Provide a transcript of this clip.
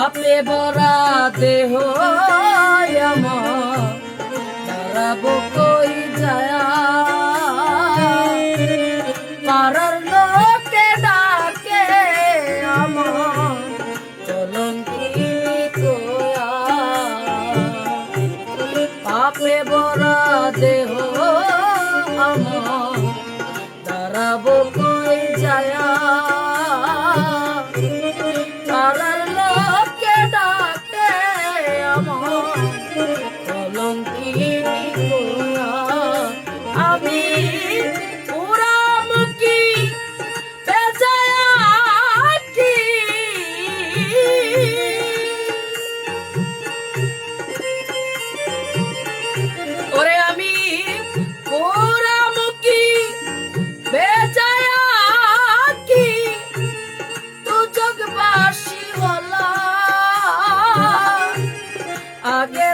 পাপে ভরা দেহ আমার দাঁড়াবো কই যায়া পাড়ার লোকে ডাকে আমার কলঙ্কিনী কয়া পাপে ভরা দেহ আমার দাঁড়াবো কই যায়া পাড়ার লোকে ডাকে আমার কলঙ্কিনী কয়া আমি পুরামুখী বেজায়া কি ওরে আমি পুরামুখী বেজায়া কি তু জগবাসী হলা আগে